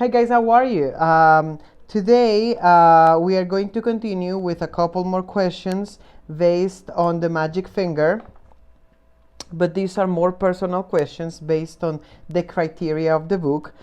Hi guys, how are you? Today we are going to continue with a couple more questions based on the magic finger, but these are more personal questions based on the criteria of the book.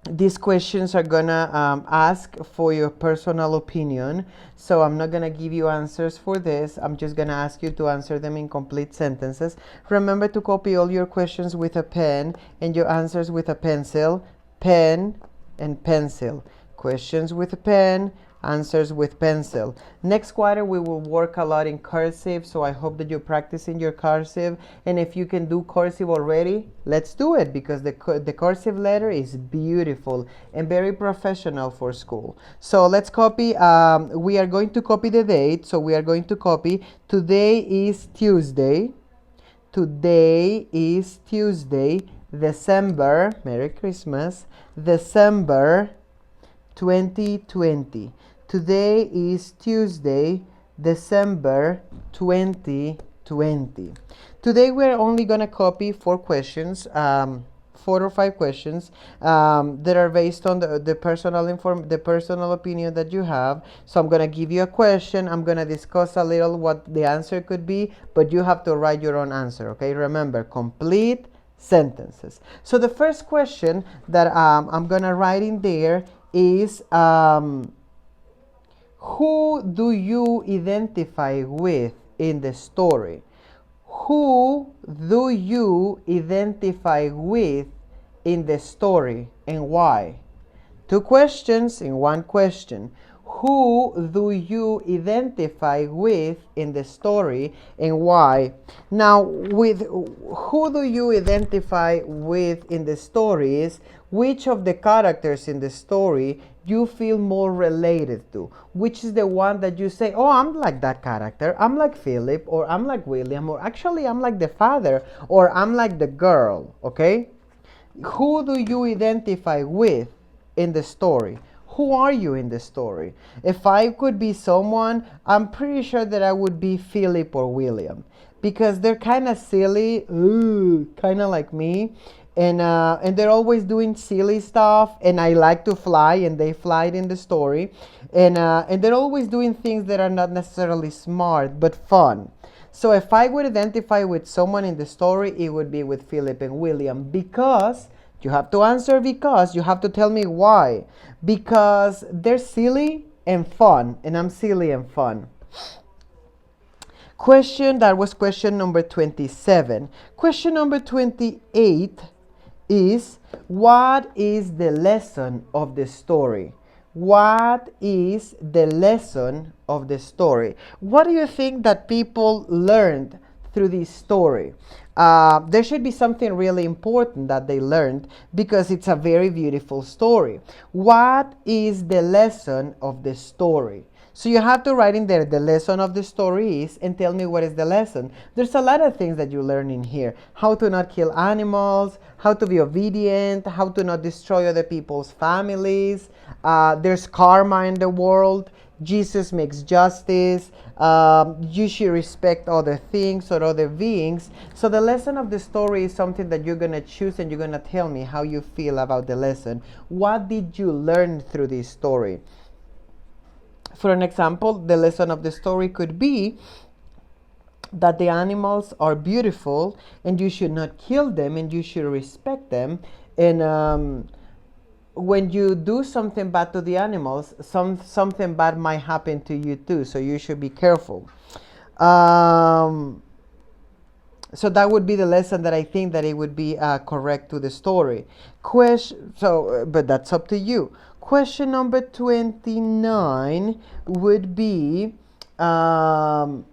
These questions are gonna ask for your personal opinion, so I'm not gonna give you answers for this. I'm just gonna ask you to answer them in complete sentences. Remember to copy all your questions with a pen and your answers with a pencil. Pen and pencil. Questions with a pen, answers with pencil. Next quarter we will work a lot in cursive, so I hope that you're practicing your cursive, and if you can do cursive already, let's do it, because the cursive letter is beautiful and very professional for school. So let's copy. We are going to copy the date, so we are going to copy today is Tuesday. Today is Tuesday, December, Merry Christmas, December 2020. Today is Tuesday, December 2020. Today we're only going to copy 4 questions, 4 or 5 questions that are based on the personal opinion that you have. So I'm going to give you a question. I'm going to discuss a little what the answer could be, but you have to write your own answer, okay? Remember, complete sentences. So the first question that I'm going to write in there is who do you identify with in the story? Who do you identify with in the story and why? 2 questions in 1 question. Who do you identify with in the story and why? Now, with who do you identify with in the story is which of the characters in the story you feel more related to. Which is the one that you say, oh, I'm like that character. I'm like Philip, or I'm like William, or actually I'm like the father, or I'm like the girl, okay? Who do you identify with in the story? Who are you in the story? If I could be someone, I'm pretty sure that I would be Philip or William, because they're kind of silly, kind of like me, and they're always doing silly stuff, and I like to fly, and they fly in the story, and they're always doing things that are not necessarily smart but fun. So if I would identify with someone in the story, it would be with Philip and William, because you have to answer, because you have to tell me why. Because they're silly and fun, and I'm silly and fun. That was question number 27. Question number 28 is, what is the lesson of the story? What is the lesson of the story? What do you think that people learned through this story? There should be something really important that they learned, because it's a very beautiful story. What is the lesson of the story? So you have to write in there the lesson of the story is, and tell me what is the lesson. There's a lot of things that you learn in here. How to not kill animals, how to be obedient, how to not destroy other people's families. There's karma in the world. Jesus makes justice. You should respect other things or other beings. So the lesson of the story is something that you're going to choose, and you're going to tell me how you feel about the lesson. What did you learn through this story? For an example, the lesson of the story could be that the animals are beautiful and you should not kill them and you should respect them. And when you do something bad to the animals, something bad might happen to you too. So you should be careful. So that would be the lesson that I think that it would be correct to the story. But that's up to you. Question number 29 would be, what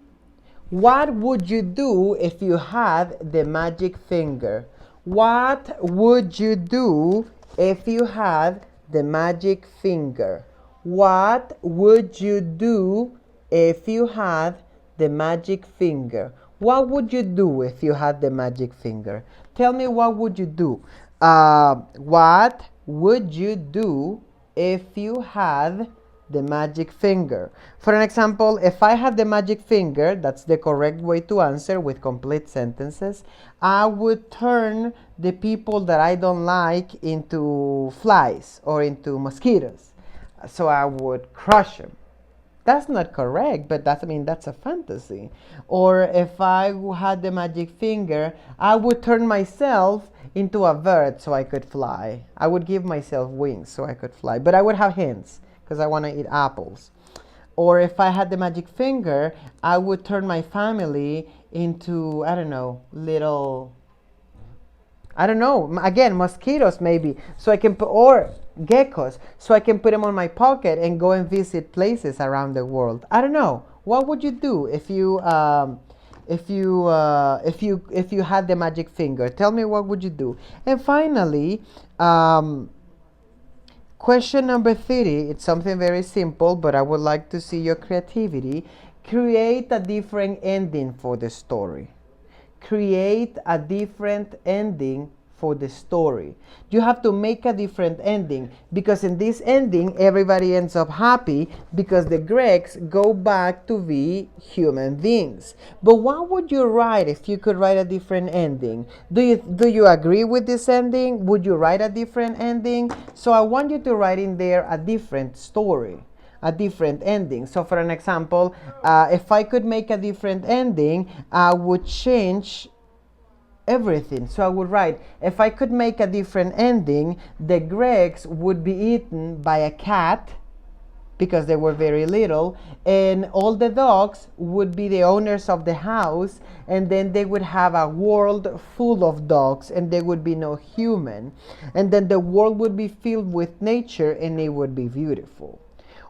would you do if you had the magic finger? What would you do if you had the magic finger? What would you do if you had the magic finger? What would you do if you had the magic finger? Tell me, what would you do? What would you do if you had the magic finger. For an example, if I had the magic finger, that's the correct way to answer with complete sentences, I would turn the people that I don't like into flies or into mosquitoes. So I would crush them. That's not correct, but that's a fantasy. Or if I had the magic finger, I would turn myself into a bird so I could fly. I would give myself wings so I could fly, but I would have hands because I want to eat apples. Or if I had the magic finger, I would turn my family into, I don't know, little, I don't know, again, mosquitoes maybe, so I can put, or geckos, so I can put them on my pocket and go and visit places around the world. I don't know. What would you do if you had the magic finger? Tell me, what would you do? And finally, question number 30. It's something very simple, but I would like to see your creativity. Create a different ending for the story. Create a different ending for the story. You have to make a different ending, because in this ending everybody ends up happy because the Greeks go back to be human beings. But what would you write if you could write a different ending? Do you agree with this ending? Would you write a different ending? So I want you to write in there a different story, a different ending. So for an example, if I could make a different ending, I would change everything. So I would write, if I could make a different ending, the Greeks would be eaten by a cat because they were very little, and all the dogs would be the owners of the house, and then they would have a world full of dogs and there would be no human, and then the world would be filled with nature and it would be beautiful.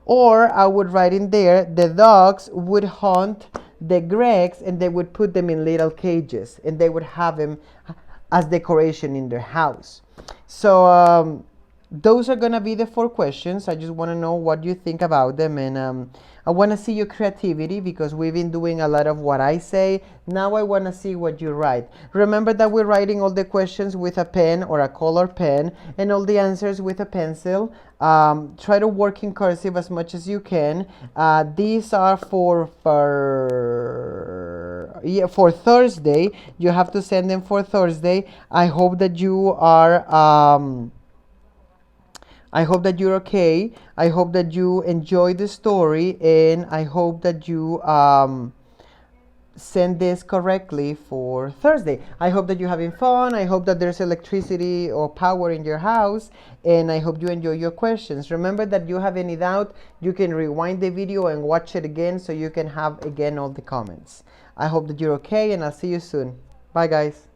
Or I would write in there, the dogs would hunt the Greeks and they would put them in little cages and they would have them as decoration in their house. So those are gonna be the 4 questions. I just want to know what you think about them, and I want to see your creativity because we've been doing a lot of what I say. Now I want to see what you write. Remember that we're writing all the questions with a pen or a color pen and all the answers with a pencil. Try to work in cursive as much as you can. These are for Thursday. You have to send them for Thursday. I hope that you are I hope that you're okay. I hope that you enjoy the story, and I hope that you send this correctly for Thursday. I hope that you're having fun. I hope that there's electricity or power in your house, and I hope you enjoy your questions. Remember that you have any doubt, you can rewind the video and watch it again so you can have again all the comments. I hope that you're okay, and I'll see you soon. Bye, guys.